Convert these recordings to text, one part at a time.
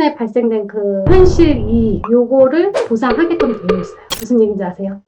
최근에 발생된 그 현실 이익 요거를 보상하게끔 되어 있어요. 무슨 얘기인지 아세요?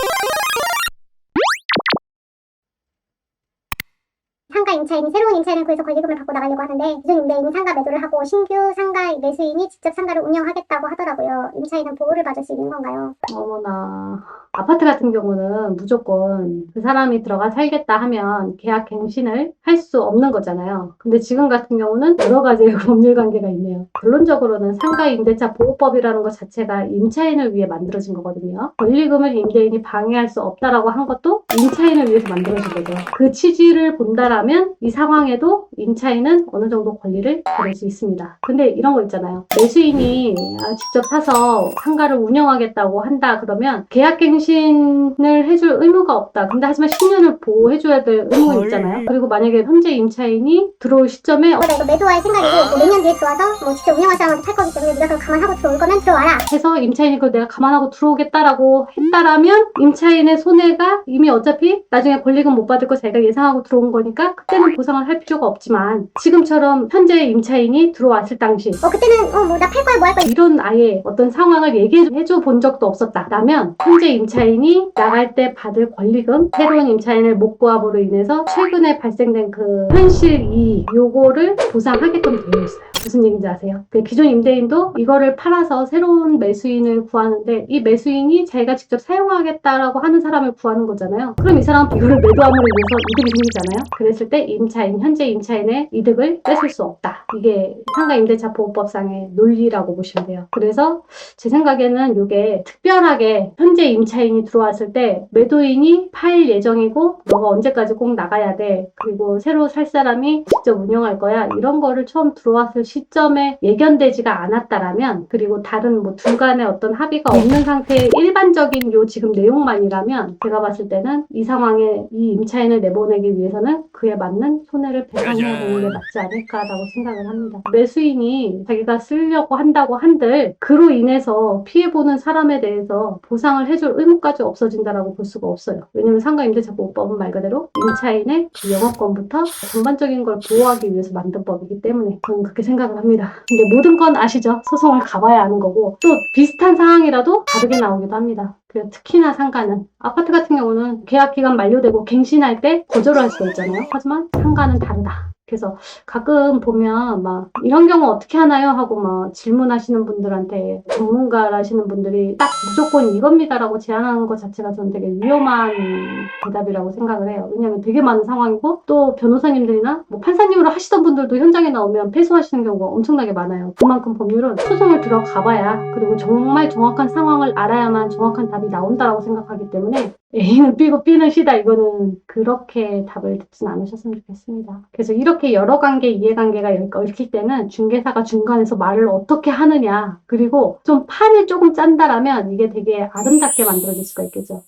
상가 임차인이 새로운 임차인을 구해서 권리금을 받고 나가려고 하는데 기존 임대인이 상가 매도를 하고 신규 상가 매수인이 직접 상가를 운영하겠다고 하더라고요. 임차인은 보호를 받을 수 있는 건가요? 어머나. 아파트 같은 경우는 무조건 그 사람이 들어가 살겠다 하면 계약 갱신을 할 수 없는 거잖아요. 근데 지금 같은 경우는 여러 가지의 법률 관계가 있네요. 결론적으로는 상가 임대차 보호법이라는 것 자체가 임차인을 위해 만들어진 거거든요. 권리금을 임대인이 방해할 수 없다라고 한 것도 임차인을 위해서 만들어진 거죠. 그 취지를 본다라면 이 상황에도 임차인은 어느 정도 권리를 가질 수 있습니다. 근데 이런 거 있잖아요. 매수인이 직접 사서 상가를 운영하겠다고 한다 그러면 계약갱신을 해줄 의무가 없다. 근데 하지만 10년을 보호해줘야 될 의무가 있잖아요. 그리고 만약에 현재 임차인이 들어올 시점에 나 이거 매도할 생각이고 몇 년 뒤에 들어와서 직접 운영할 사람한테 팔 거기 때문에 네가 그걸 감안하고 들어올 거면 들어와라 해서 임차인이 그걸 내가 감안하고 들어오겠다라고 했다라면 임차인의 손해가 이미 어차피 나중에 권리금 못 받을 거 자기가 예상하고 들어온 거니까 그때는 보상을 할 필요가 없지만 지금처럼 현재 임차인이 들어왔을 당시 그때는 뭐 나 팔 거야 뭐 할 거야 이런 아예 어떤 상황을 얘기해줘 본 적도 없었다라면 현재 임차인이 나갈 때 받을 권리금 새로운 임차인을 못 구함으로 인해서 최근에 발생된 그 현실 이익 요거를 보상하게끔 되어 있어요. 무슨 얘기인지 아세요? 그 기존 임대인도 이거를 팔아서 새로운 매수인을 구하는데 이 매수인이 자기가 직접 사용하겠다라고 하는 사람을 구하는 거잖아요. 그럼 이 사람은 이거를 매도함으로 인해서 이득이 생기잖아요. 그랬을 때 임차인, 현재 임차인의 이득을 뺏을 수 없다. 이게 상가 임대차 보호법상의 논리라고 보시면 돼요. 그래서 제 생각에는 이게 특별하게 현재 임차인이 들어왔을 때 매도인이 팔 예정이고 너가 언제까지 꼭 나가야 돼. 그리고 새로 살 사람이 직접 운영할 거야. 이런 거를 처음 들어왔을 시점에 예견되지가 않았다라면 그리고 다른 뭐 둘간의 어떤 합의가 없는 상태의 일반적인 요 지금 내용만이라면 제가 봤을 때는 이 상황에 이 임차인을 내보내기 위해서는 그에 맞는 손해를 배상해야 되는 게 맞지 않을까라고 생각을 합니다. 매수인이 자기가 쓰려고 한다고 한들 그로 인해서 피해보는 사람에 대해서 보상을 해줄 의무까지 없어진다라고 볼 수가 없어요. 왜냐면 상가임대차보호법은 말 그대로 임차인의 영업권부터 전반적인 걸 보호하기 위해서 만든 법이기 때문에 저는 그렇게 생각을 합니다. 근데 모든 건 아시죠? 소송을 가봐야 아는 거고 또 비슷한 상황이라도 다르게 나오기도 합니다. 그리고 특히나 상가는 아파트 같은 경우는 계약기간 만료되고 갱신할 때 거절을 할 수가 있잖아요. 하지만 상가는 다르다. 그래서 가끔 보면 막 이런 경우 어떻게 하나요? 하고 막 질문하시는 분들한테 전문가라시는 분들이 딱 무조건 이겁니다라고 제안하는 것 자체가 저는 되게 위험한 대답이라고 생각을 해요. 왜냐하면 되게 많은 상황이고 또 변호사님들이나 뭐 판사님으로 하시던 분들도 현장에 나오면 패소하시는 경우가 엄청나게 많아요. 그만큼 법률은 소송을 들어가봐야 그리고 정말 정확한 상황을 알아야만 정확한 답이 나온다라고 생각하기 때문에 A는 B고 B는 C다 이거는 그렇게 답을 듣진 않으셨으면 좋겠습니다. 그래서 이렇게 여러 관계 이해관계가 얽힐 때는 중개사가 중간에서 말을 어떻게 하느냐 그리고 좀 판을 조금 짠다라면 이게 되게 아름답게 만들어질 수가 있겠죠.